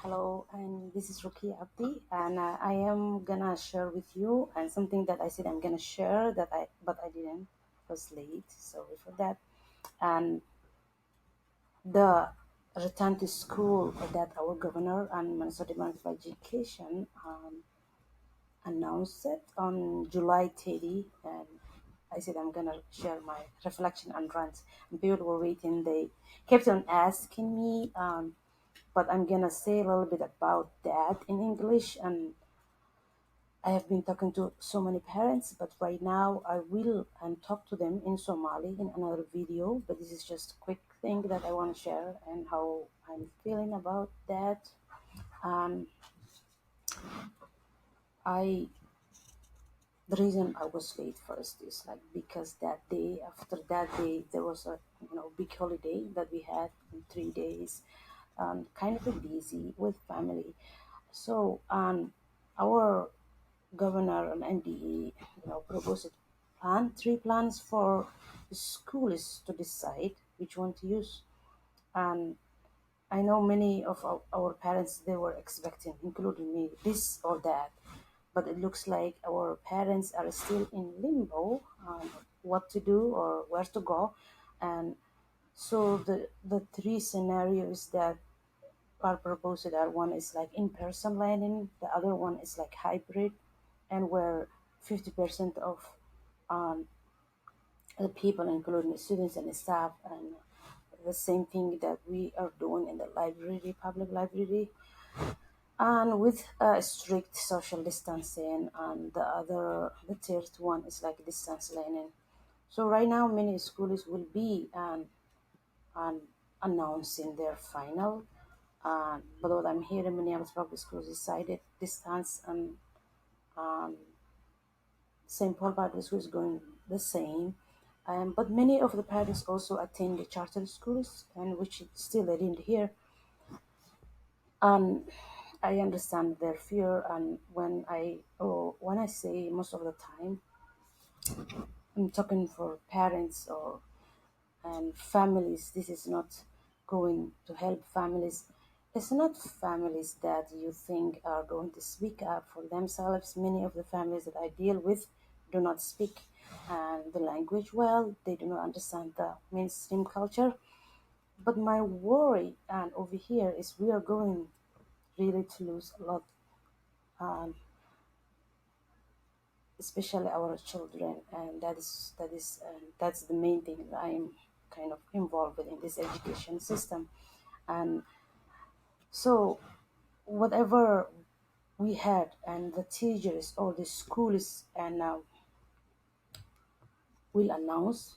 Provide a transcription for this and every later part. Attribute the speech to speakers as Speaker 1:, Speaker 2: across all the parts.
Speaker 1: Hello, and this is Ruki Abdi, and I am gonna share with you and something that I said I'm gonna share but I didn't. It was late, sorry for that. And the return to school that our governor and Minnesota Department of Education announced it on July 30, and I said I'm gonna share my reflection and rant. And people were waiting; they kept on asking me. But I'm gonna say a little bit about that in English. And I have been talking to so many parents, but right now I will and talk to them in Somali in another video. But this is just a quick thing that I want to share and how I'm feeling about that. Um, I the reason I was late first is like because that day after that day there was a big holiday that we had in 3 days, kind of busy with family. So our governor and NDE, proposed three plans for the schools to decide which one to use. And I know many of our parents, they were expecting, including me, this or that. But it looks like our parents are still in limbo on what to do or where to go. And so the three scenarios that are proposed are: one is like in-person learning, the other one is like hybrid, and where 50% of um, the people, including the students and the staff, and the same thing that we are doing in the library, public library, and with strict social distancing. And the third one is like distance learning. So right now, many schools will be um, announcing their final. But what I'm hearing, Minneapolis public schools decided distance, and um, St. Paul Public School is going the same. But many of the parents also attend the charter schools, and which still I didn't hear. And I understand their fear. And when I say most of the time, I'm talking for parents or and families. This is not going to help families. It's not families that you think are going to speak up for themselves. Many of the families that I deal with do not speak the language well. They do not understand the mainstream culture. But my worry and over here is we are going really to lose a lot, um, especially our children, and that's the main thing that I'm kind of involved with in this education system. And so whatever we had and the teachers or the schools and will announce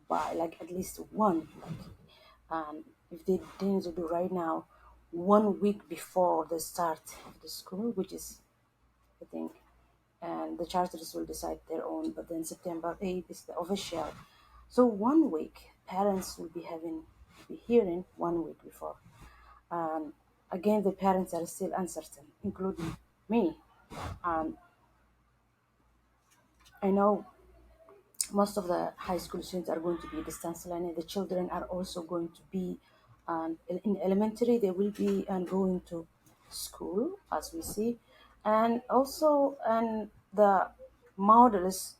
Speaker 1: by like at least one, if they didn't do right now, 1 week before the start of the school, which is I think, and the charters will decide their own. But then September 8th is the official. So 1 week, parents will be hearing 1 week before. Um, Again, the parents are still uncertain, including me. Um, I know most of the high school students are going to be distance learning. The children are also going to be in elementary. They will be going to school, as we see, and also and the models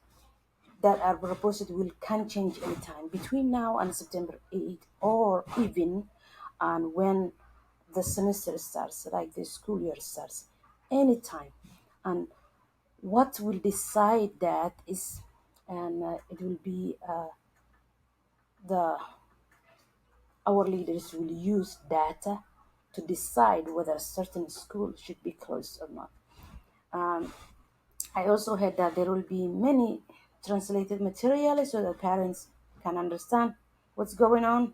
Speaker 1: that are proposed will can change anytime between now and September 8th, or even and when the semester starts, like the school year starts, anytime. And what will decide that is, and it will be the our leaders will use data to decide whether a certain school should be closed or not. Um, I also heard that there will be many translated material so that parents can understand what's going on.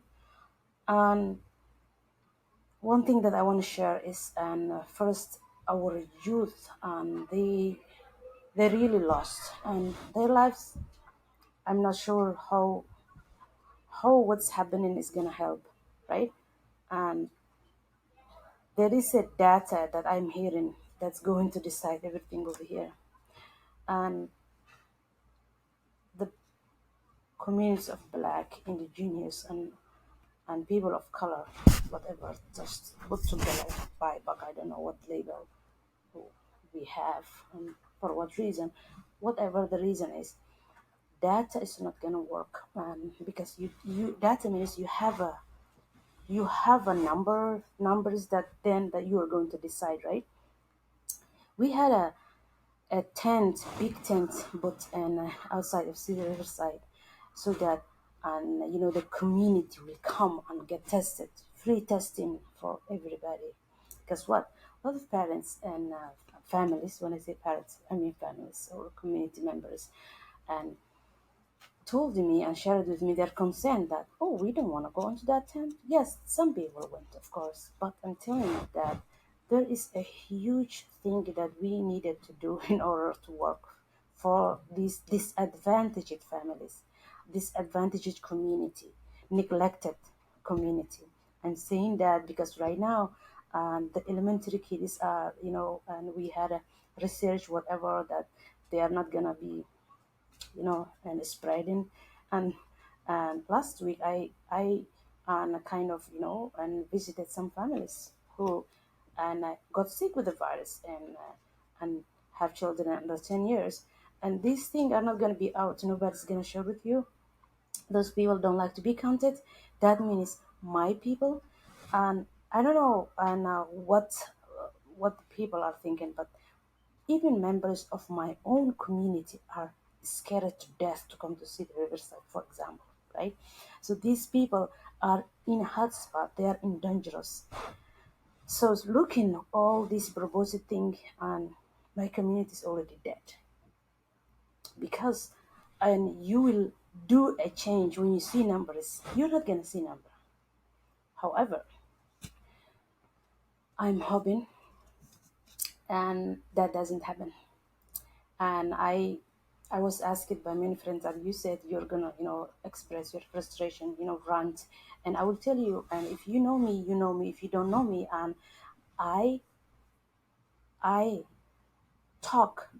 Speaker 1: And one thing that I want to share is, and first, our youth, and they really lost and their lives. I'm not sure how what's happening is gonna help, right? And there is a data that I'm hearing that's going to decide everything over here. And the communities of black, indigenous, and people of color, whatever, just put together BIPOC. I don't know what label we have and for what reason. Whatever the reason is, data is not gonna work, because you data means you have a numbers that then that you are going to decide, right? We had a tent, big tent, but and outside of City Riverside, so that and the community will come and get tested, free testing for everybody. Because what a lot of parents and families, when I say parents, I mean families or community members, and told me and shared with me their consent that, oh, we don't want to go into that tent. Yes, some people went, of course, but I'm telling you that there is a huge thing that we needed to do in order to work for these disadvantaged families, disadvantaged community, neglected community. I'm saying that because right now, the elementary kids are, and we had a research, whatever, that they are not gonna be and spreading. And last week I and kind of and visited some families who and got sick with the virus and have children under 10 years, and these things are not going to be out. Nobody's going to share with you. Those people don't like to be counted. That means my people. And I don't know and what the people are thinking, but even members of my own community are scared to death to come to see the Riverside, for example, right? So these people are in a hotspot, they are in dangerous. So looking at all this proposed thing, and my community is already dead because, and you will do a change when you see numbers. You're not gonna see number. However, I'm hoping, and that doesn't happen. And I was asked by many friends that you said you're gonna express your frustration, rant, and I will tell you, and if you know me, you know me. If you don't know me, and I I talk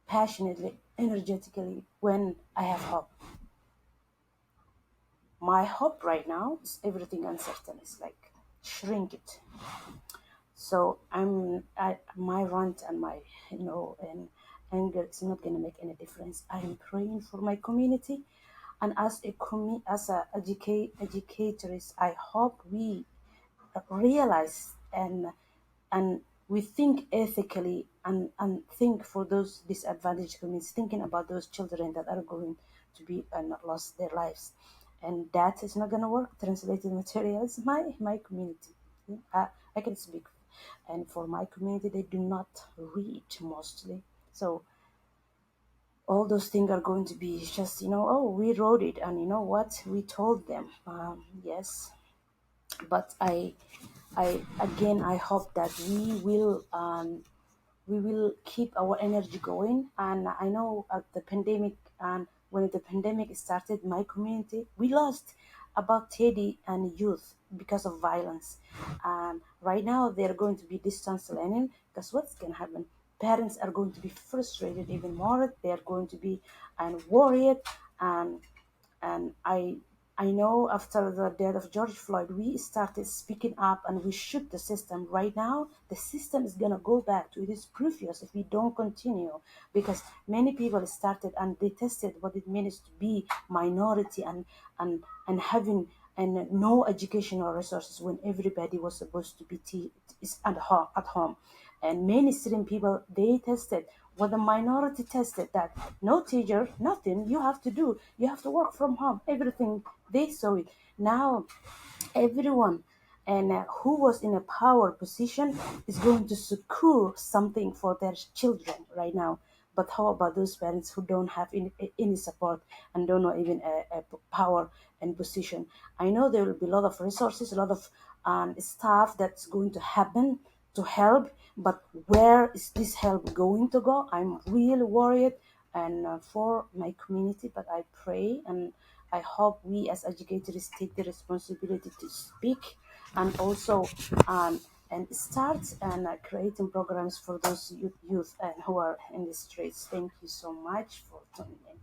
Speaker 1: passionately, energetically when I have hope. My hope right now is everything uncertain. It's like shrink it. So my rant and my and anger is not gonna make any difference. I am praying for my community, and as a educators, I hope we realize and we think ethically and think for those disadvantaged communities, thinking about those children that are going to be and lost their lives, and that is not going to work. Translated materials, my community, I can speak, and for my community, they do not read mostly. So all those things are going to be just oh, we wrote it, and you know what, we told them, yes, but I again I hope that we will keep our energy going. And I know at the pandemic, and when the pandemic started, my community, we lost about 30 and youth because of violence. And right now they're going to be distance learning, because what's going to happen? Parents are going to be frustrated even more. They are going to be and worried, and and I know after the death of George Floyd, we started speaking up and we shook the system. Right now, the system is gonna go back to its previous if we don't continue, because many people started and they tested what it means to be minority and having and no educational resources when everybody was supposed to be is at home. And mainstream people, they tested what the minority tested, that no teacher, nothing, you have to do, you have to work from home, everything. They saw it. Now everyone and who was in a power position is going to secure something for their children right now. But how about those parents who don't have any support and don't know even a power and position? I know there will be a lot of resources, a lot of stuff that's going to happen to help, but where is this help going to go? I'm really worried and for my community, but I pray and I hope we as educators take the responsibility to speak, and also um, and start and creating programs for those youth and who are in the streets. Thank you so much for tuning in.